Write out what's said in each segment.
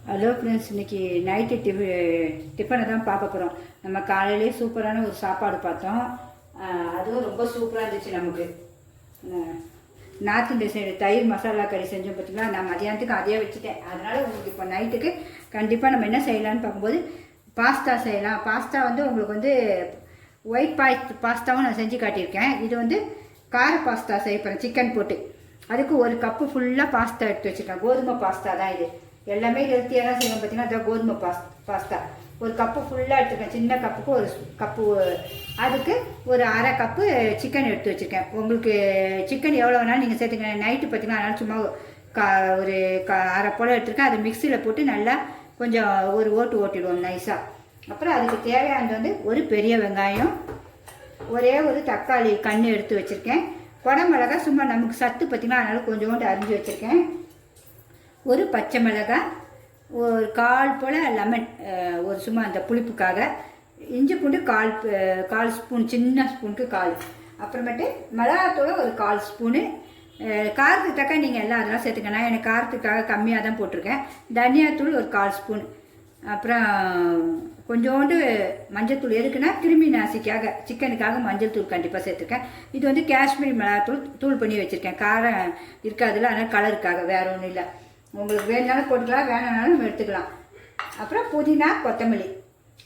Hello friends, இன்றைக்கி night டிஃபனை தான் பார்க்க போகிறோம். நம்ம காலையிலே சூப்பரான ஒரு சாப்பாடு பார்த்தோம். அதுவும் ரொம்ப சூப்பராக இருந்துச்சு. நமக்கு நார்த் இந்தியன் சைடு தயிர் மசாலா கறி செஞ்சோம் பார்த்தீங்களா. நான் மதியானத்துக்கு அதே வச்சுட்டேன். அதனால் உங்களுக்கு இப்போ நைட்டுக்கு கண்டிப்பாக நம்ம என்ன செய்யலான்னு பார்க்கும்போது பாஸ்தா செய்யலாம். பாஸ்தா வந்து உங்களுக்கு வந்து ஒயிட் பாஸ்தாவும் நான் செஞ்சு காட்டியிருக்கேன். இது வந்து கார பாஸ்தா செய்ய போகிறேன், சிக்கன் போட்டு. அதுக்கு ஒரு கப்பு ஃபுல்லாக பாஸ்தா எடுத்து வச்சுருக்கேன். கோதுமை பாஸ்தா தான் இது. எல்லாமே ஹெல்த்தியாக தான் செய்யணும். பார்த்தீங்கன்னா அதான் கோதுமை பாஸ்தா ஒரு கப்பு ஃபுல்லாக எடுத்துருக்கேன். சின்ன கப்புக்கு ஒரு கப்பு, அதுக்கு ஒரு அரை கப்பு சிக்கன் எடுத்து வச்சுருக்கேன். உங்களுக்கு சிக்கன் எவ்வளோ வேணாலும் நீங்கள் சேர்த்துக்கங்க. நைட்டு பார்த்தீங்கன்னா அதனால் சும்மா ஒரு அரை போல் எடுத்துருக்கேன். அதை மிக்சியில் போட்டு நல்லா கொஞ்சம் ஒரு ஓட்டிடுவோம் நைஸாக. அப்புறம் அதுக்கு தேவையானது வந்து ஒரு பெரிய வெங்காயம், ஒரே ஒரு தக்காளி கன்று எடுத்து வச்சுருக்கேன். குடமிளகா சும்மா நமக்கு சத்து பார்த்திங்கன்னா அதனால் கொஞ்சோண்டு அரிஞ்சு வச்சுருக்கேன். ஒரு பச்சை மிளகாய், ஒரு கால் போல் லெமன், ஒரு சும்மா அந்த புளிப்புக்காக. இஞ்சி பூண்டு கால் ஸ்பூன், சின்ன ஸ்பூனுக்கு கால். அப்புறமேட்டு மிளகாத்தூள் ஒரு கால் ஸ்பூனு. காரத்துக்கு தக்க நீங்கள் எல்லாம் அதெல்லாம் சேர்த்துக்கணும். எனக்கு காரத்துக்காக கம்மியாக தான் போட்டிருக்கேன். தனியாத்தூள் ஒரு கால் ஸ்பூன். அப்புறம் கொஞ்சோண்டு மஞ்சள் எதுக்குன்னா கிருமி நாசிக்காக, சிக்கனுக்காக மஞ்சள் தூள் கண்டிப்பாக சேர்த்துருக்கேன். இது வந்து காஷ்மீரி மிளகாத்தூள் பண்ணி வச்சுருக்கேன். காரம் இருக்காதுல்ல, அதனால் கலருக்காக, வேறு ஒன்றும் இல்லை. உங்களுக்கு வேணுனாலும் போட்டுக்கலாம், வேணுனாலும் எடுத்துக்கலாம். அப்புறம் புதினா, கொத்தமல்லி,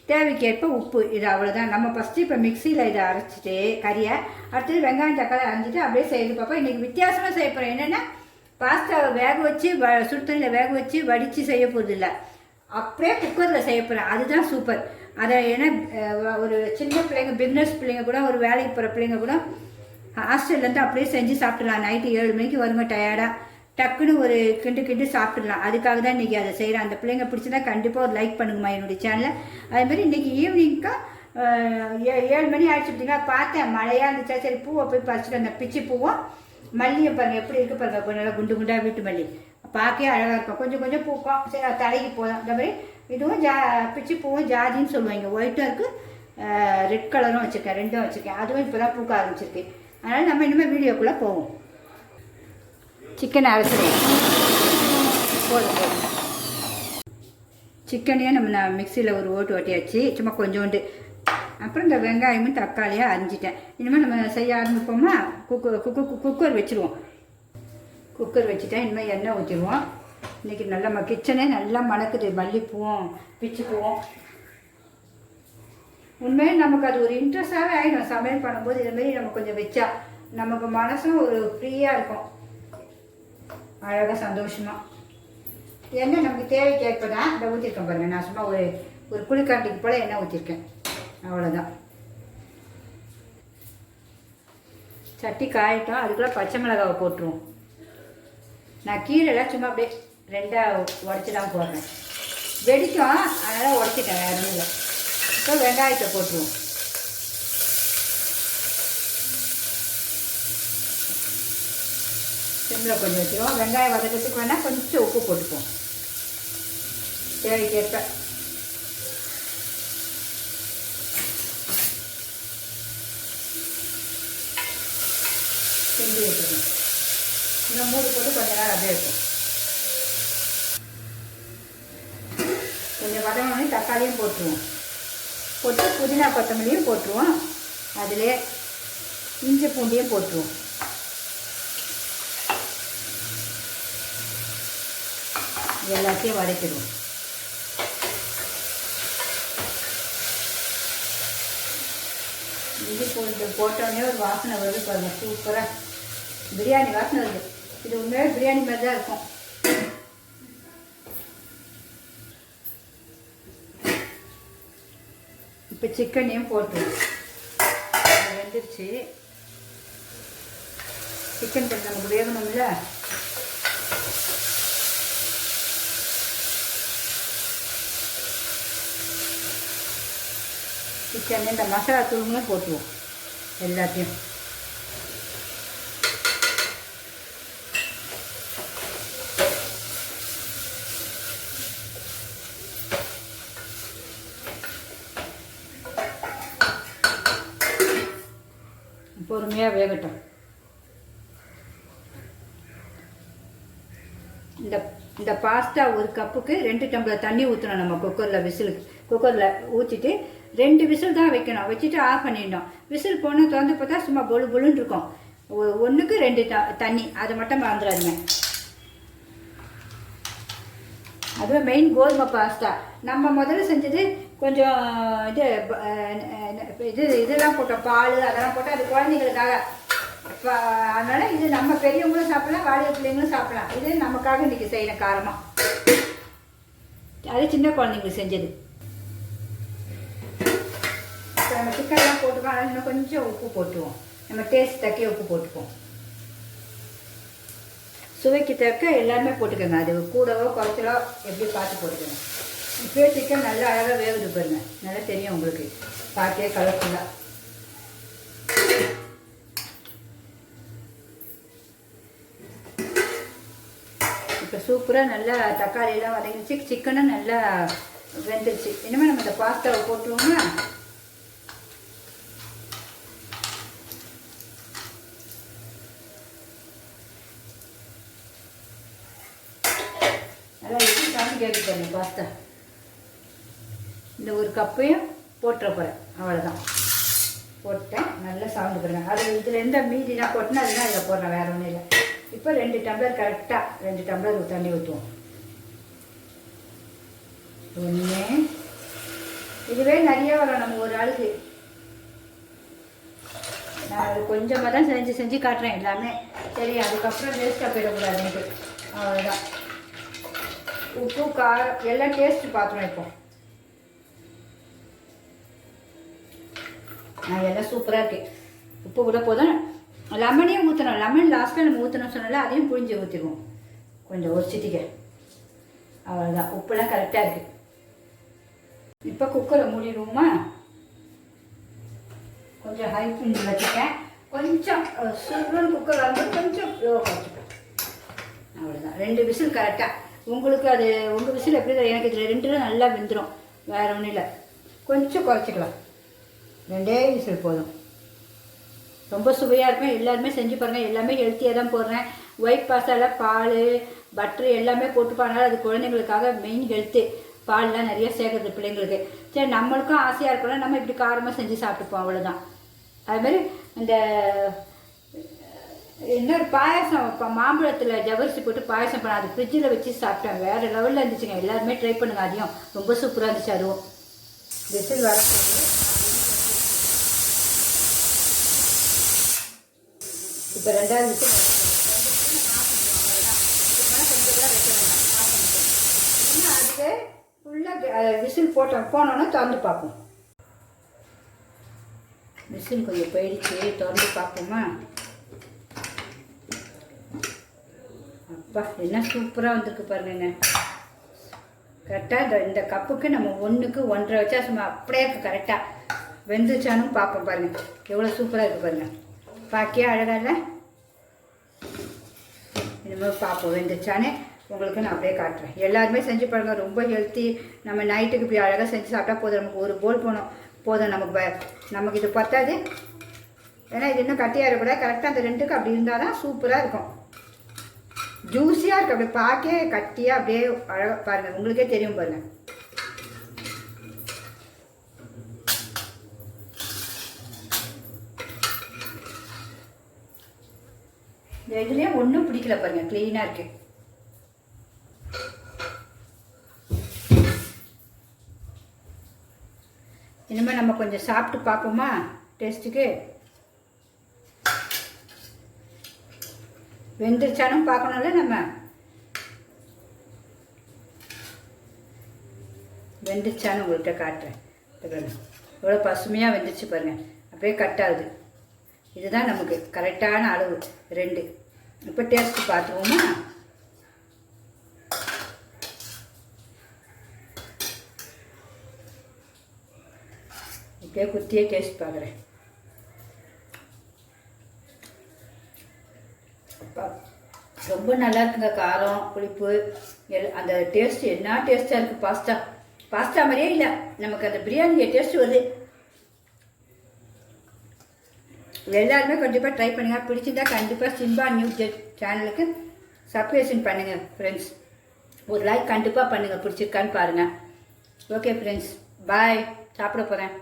தேவைக்கேற்ப உப்பு. இது அவ்வளோதான். நம்ம ஃபஸ்ட்டு இப்போ மிக்சியில் இதை அரைச்சிட்டு கறியை, அடுத்தது வெங்காயம் தக்காளி அரைஞ்சிட்டு அப்படியே செய்து பார்ப்போம். இன்றைக்கி வித்தியாசமாக செய்ய போகிறேன். என்னென்னா பாஸ்தாவை வேக வச்சு சுடுதண்ணியில் வேக வச்சு வடித்து செய்ய போகிறது இல்லை, அப்படியே குக்கரில் செய்ய போகிறேன். அதுதான் சூப்பர். அதை ஏன்னா ஒரு சின்ன பிள்ளைங்க, பிக்னஸ் பிள்ளைங்க கூட, ஒரு வேலைக்கு போகிற பிள்ளைங்க கூட ஹாஸ்டல்லேருந்து அப்படியே செஞ்சு சாப்பிட்றலாம். நைட்டு 7 மணிக்கு வருங்க டயர்டாக, டக்குன்னு ஒரு கிண்டு சாப்பிட்றலாம். அதுக்காக தான் இன்றைக்கி அதை செய்கிறேன். அந்த பிள்ளைங்க பிடிச்சதா கண்டிப்பாக ஒரு லைக் பண்ணுங்கம்மா என்னுடைய சேனலை. அதுமாதிரி இன்றைக்கி ஈவினிங்க்கா 7 மணி ஆகிடுச்சு அப்படின்னா பார்த்தேன், மழையாக இருந்துச்சா, சரி பூவை போய் பறிச்சுட்டு அந்த பிச்சி பூவும் மல்லியை பாருங்கள் எப்படி இருக்குது பாருங்கள். கொஞ்சம் நல்லா குண்டு குண்டாக வீட்டு மல்லி பார்க்கவே அழகாக இருக்கும். கொஞ்சம் பூக்கும். சரி அது தலைக்கு போதும். அந்த மாதிரி இதுவும் பிச்சி பூவும் ஜாதின்னு சொல்லுவாங்க. ஒயிட்டும் இருக்குது, ரெட் கலரும் வச்சுருக்கேன். ரெண்டும் வச்சுருக்கேன். அதுவும் இப்போ தான் பூக்க ஆரம்பிச்சிருக்கு. அதனால் நம்ம இனிமேல் வீடியோக்குள்ளே போவோம். சிக்கனை அரைச்சிடுவோம். போதும். சிக்கனையே நம்ம மிக்சியில் ஒரு ஓட்டியாச்சு, சும்மா கொஞ்சோண்டு. அப்புறம் இந்த வெங்காயமும் தக்காளியாக அரிஞ்சிட்டேன். இனிமேல் நம்ம செய்ய ஆரம்பிப்போமா. குக்கர் வச்சுருவோம். குக்கர் வச்சுட்டேன். இனிமேல் எண்ணெய் ஊற்றிடுவோம். இன்றைக்கி நல்லா கிச்சனே நல்லா மணக்குது. மல்லிப்பூவும் பிச்சிப்பூவும். உண்மையாக நமக்கு அது ஒரு இன்ட்ரெஸ்டாகவே ஆகிடும். சமையல் பண்ணும்போது இதுமாரி நம்ம கொஞ்சம் வச்சா நமக்கு மனசும் ஒரு ஃப்ரீயாக இருக்கும், அழகாக சந்தோஷமாக. எண்ணெய் நமக்கு தேவைக்கேற்ப தான் இதை ஊற்றிருக்கேன் பாருங்கள். நான் சும்மா ஒரு குளிக்காண்டிக்கு போல் எண்ணெய் ஊற்றிருக்கேன், அவ்வளோதான். சட்டி காயிட்டோம். அதுக்குள்ளே பச்சை மிளகாவை போட்டுருவோம். நான் கீரைலாம் சும்மா அப்படியே 2ஆக உடச்சி தான் போடுறேன். வெடிக்கும், அதனால் உடச்சிட்டேன், வேறு ஒன்றும் இல்லை. இப்போ வெங்காயத்தை போட்டுருவோம். சிம்மில் கொஞ்சம் வச்சுருவோம். வெங்காயம் வதக்கிறதுக்கு வேணால் கொஞ்சம் உப்பு போட்டுப்போம் தேவைக்கேற்ப. செஞ்சு வச்சுருவோம். இன்னும் மூடி போட்டு கொஞ்ச நேரம் அப்படியே இருக்கும். கொஞ்சம் வதங்கினோடனே தக்காளியும் போட்டுருவோம். போட்டு புதினா கொத்தமல்லியும் போட்டுருவோம். அதிலே இஞ்சி பூண்டியும் போட்டுருவோம். எல்லாத்தையும் வதக்கிடுவோம். இஞ்சி பூண்டு போட்டோடனே ஒரு வாசனை வருது பாருங்க, சூப்பராக பிரியாணி வாசனை வருது. இது உண்மையாக பிரியாணி மாதிரி தான் இருக்கும். இப்போ சிக்கனையும் போட்டுருவோம். வெந்துருச்சு. சிக்கன் கொஞ்சம் நமக்கு வேகணும்ல. சிக்கன் இந்த மசாலா தூளுங்களும் போட்டுருவோம் எல்லாத்தையும். பொறுமையாக வேகட்டும். இந்த இந்த பாஸ்தா ஒரு கப்புக்கு 2 டம்ளர் தண்ணி ஊற்றணும். நம்ம குக்கரில் ஊற்றிட்டு 2 விசில் தான் வைக்கணும். வச்சுட்டு ஆஃப் பண்ணிடணும். விசில் போனால் திறந்து பார்த்தா சும்மா பொழுன்னு இருக்கும். 1க்கு 2 தண்ணி, அதை மட்டும் மறந்துடாதுங்க. அதுவே மெயின் கோதுமை பாஸ்தா. நம்ம முதல்ல செஞ்சது கொஞ்சம் இதெல்லாம் போட்டோம், பால் அதெல்லாம் போட்டோம். அது குழந்தைங்களுக்காக. அதனால் இது நம்ம பெரியவங்களும் சாப்பிடலாம், வாலிப பிள்ளைங்களும் சாப்பிடலாம். இது நமக்காக இன்றைக்கி செய்யணும் காரமாக. அது சின்ன குழந்தைங்களுக்கு செஞ்சது. இப்போ நம்ம சிக்கன்லாம் போட்டுக்கோம். அதனால் இன்னும் கொஞ்சம் உப்பு போட்டுருவோம். நம்ம டேஸ்ட் தக்கி உப்பு போட்டுப்போம். சுவைக்கு தக்க எல்லாமே போட்டுக்கோங்க. அது கூடவோ குறைச்சலோ எப்படி பார்த்து போட்டுக்கோங்க. இப்போயே சிக்கன் நல்லா அழகாக வேகுது பாருங்க. நல்லா தெரியும் உங்களுக்கு, பார்க்கவே கலர்ஃபுல்லாக. இப்போ சூப்பராக நல்லா தக்காளியெல்லாம் வதங்கிச்சு, சிக்கனும் நல்லா வெந்துருச்சு. இனிமேல் நம்ம இந்த பாஸ்தாவை போட்டுருவோம்னா நல்லா எப்படி சாமி கேட்டு பாருங்க. பாஸ்தா இந்த ஒரு கப்பையும் போட்டுற போகிறேன். அவ்வளோதான், போட்டேன். நல்லா சாப்பிட்டு பாருங்க. அது இதில் எந்த மீதினா போட்டேன்னா அதுதான் இதில் போடுறேன், வேறு ஒன்றும் இல்லை. இப்போ 2 டம்ளர் கரெக்டாக 2 டம்ளர் தண்ணி ஊற்றுவோம். 1 இதுவே நிறைய வரும் நம்ம ஒரு ஆளுக்கு. நான் கொஞ்சமாக தான் செஞ்சு காட்டுறேன் எல்லாமே. சரி, அதுக்கப்புறம் வேஸ்ட்டாக போயிடக்கூடாதுன்ட்டு. அவ்வளோதான். உப்பு காரம் எல்லாம் டேஸ்ட்டு பார்த்துருவோம். இப்போ எல்லாம் சூப்பராக இருக்குது. உப்பு கூட போதும். லெமனையும் ஊற்றணும். லெமன் லாஸ்ட்டில் நம்ம ஊற்றணும் சொன்னால அதையும் புழிஞ்சு ஊற்றிடுவோம். கொஞ்சம் ஒரு சிட்டிக்க. அவ்வளோதான், உப்புலாம் கரெக்டாக இருக்குது. இப்போ குக்கரை மூடிடுவோமா? கொஞ்சம் ஹை ஃப்ளேமில் வச்சுட்டேன். கொஞ்சம் சூப்பரான குக்கர் வந்து கொஞ்சம் வச்சுப்பேன். அவ்வளோதான். 2 விசில் கரெக்டாக. உங்களுக்கு அது உங்கள் விசில் எப்படி தான், எனக்கு இதில் 2 நல்லா வெந்துடும். வேறு ஒன்றும் இல்லை. கொஞ்சம் குறைச்சிக்கலாம். 2 விசில் போதும். ரொம்ப சுவையாக இருக்கும். எல்லாருமே செஞ்சு பாருங்கள். எல்லாமே ஹெல்த்தியாக தான் போடுறேன். ஒயிட் பாஸ்தாவில் பால் பட்ரு எல்லாமே போட்டுப்பாங்க. அது குழந்தைங்களுக்காக மெயின் ஹெல்த்து. பால்லாம் நிறைய சேர்க்குறது பிள்ளைங்களுக்கு. சரி, நம்மளுக்கும் ஆசையாக இருக்கணும், நம்ம இப்படி காரமாக செஞ்சு சாப்பிட்டுப்போம். அவ்வளோதான். அதுமாதிரி இந்த இன்னொரு பாயசம், இப்போ மாம்பழத்தில் ஜவரிசி போட்டு பாயசம் பண்ண, அது ஃப்ரிட்ஜில் வச்சு சாப்பிட்டேன். வேறு லெவலில் இருந்துச்சுங்க. எல்லாருமே ட்ரை பண்ணுங்க. அதையும் ரொம்ப சூப்பராக இருந்துச்சு. அதுவும் விசில் வர இப்போ 2வது விசில் அதுக்கு ஃபுல்லாக விசில் போனோன்னா திறந்து பார்ப்போம். விசில் கொஞ்சம் போயிடுச்சு, திறந்து பார்ப்போமா? அப்பா, என்ன சூப்பராக வந்திருக்கு பாருங்க. கரெக்டாக இந்த கப்புக்கு நம்ம 1க்கு 1.5 வச்சா சும்மா அப்படியே கரெக்டாக வெந்துச்சானும் பார்ப்போம். பாருங்கள் எவ்வளோ சூப்பராக இருக்குது பாருங்கள். பாக்கியே அழகாக இல்லை? இனிமேல் பார்ப்போம் வெந்துச்சானே. உங்களுக்கு நான் அப்படியே காட்டுறேன். எல்லாருமே செஞ்சு பாருங்கள். ரொம்ப ஹெல்த்தி. நம்ம நைட்டுக்கு இப்படி அழகாக செஞ்சு சாப்பிட்டா போதும். நமக்கு ஒரு போல் போதும். நமக்கு இது பத்தாது. ஏன்னா இது இன்னும் கட்டியாக இருக்கக்கூடாது. கரெக்டாக அந்த 2க்கு அப்படி இருந்தால் தான் சூப்பராக இருக்கும். ஜூஸியாக இருக்குது. அப்படி பார்க்கே கட்டியாக அப்படியே அழகாக பாருங்கள். உங்களுக்கே தெரியும் பாருங்கள். இந்த இதுலேயும் ஒன்றும் பிடிக்கல பாருங்கள். க்ளீனாக இருக்குது. இனிமேல் நம்ம கொஞ்சம் சாப்பிட்டு பார்ப்போமா டேஸ்ட்டுக்கு? வெந்துருச்சானும் பார்க்கணும்ல. நம்ம வெந்துருச்சானு உங்கள்கிட்ட காட்டுறேன். எவ்வளோ பசுமையாக வெந்துருச்சு பாருங்கள். அப்படியே கட் ஆகுது. இதுதான் நமக்கு கரெக்டான அளவு 2. இப்போ டேஸ்ட்டு பார்த்துருவோமா? இப்படியே குத்தியே டேஸ்ட் பார்க்குறேன். ரொம்ப நல்லா இருக்குங்க. காரம் புளிப்பு அந்த டேஸ்ட்டு என்ன டேஸ்ட்டாக இருக்குது. பாஸ்தா மாதிரியே இல்லை. நமக்கு அந்த பிரியாணி டேஸ்ட்டு வருது. எல்லாருமே கண்டிப்பாக ட்ரை பண்ணுங்கள். பிடிச்சிருந்தா கண்டிப்பாக சிம்பா நியூஸ் சேனலுக்கு சப்ஸ்கிரிப்ஷன் பண்ணுங்கள் ஃப்ரெண்ட்ஸ். ஒரு லைக் கண்டிப்பாக பண்ணுங்கள், பிடிச்சிருக்கான்னு பாருங்கள். ஓகே ஃப்ரெண்ட்ஸ், பாய். சாப்பிட போகிறேன்.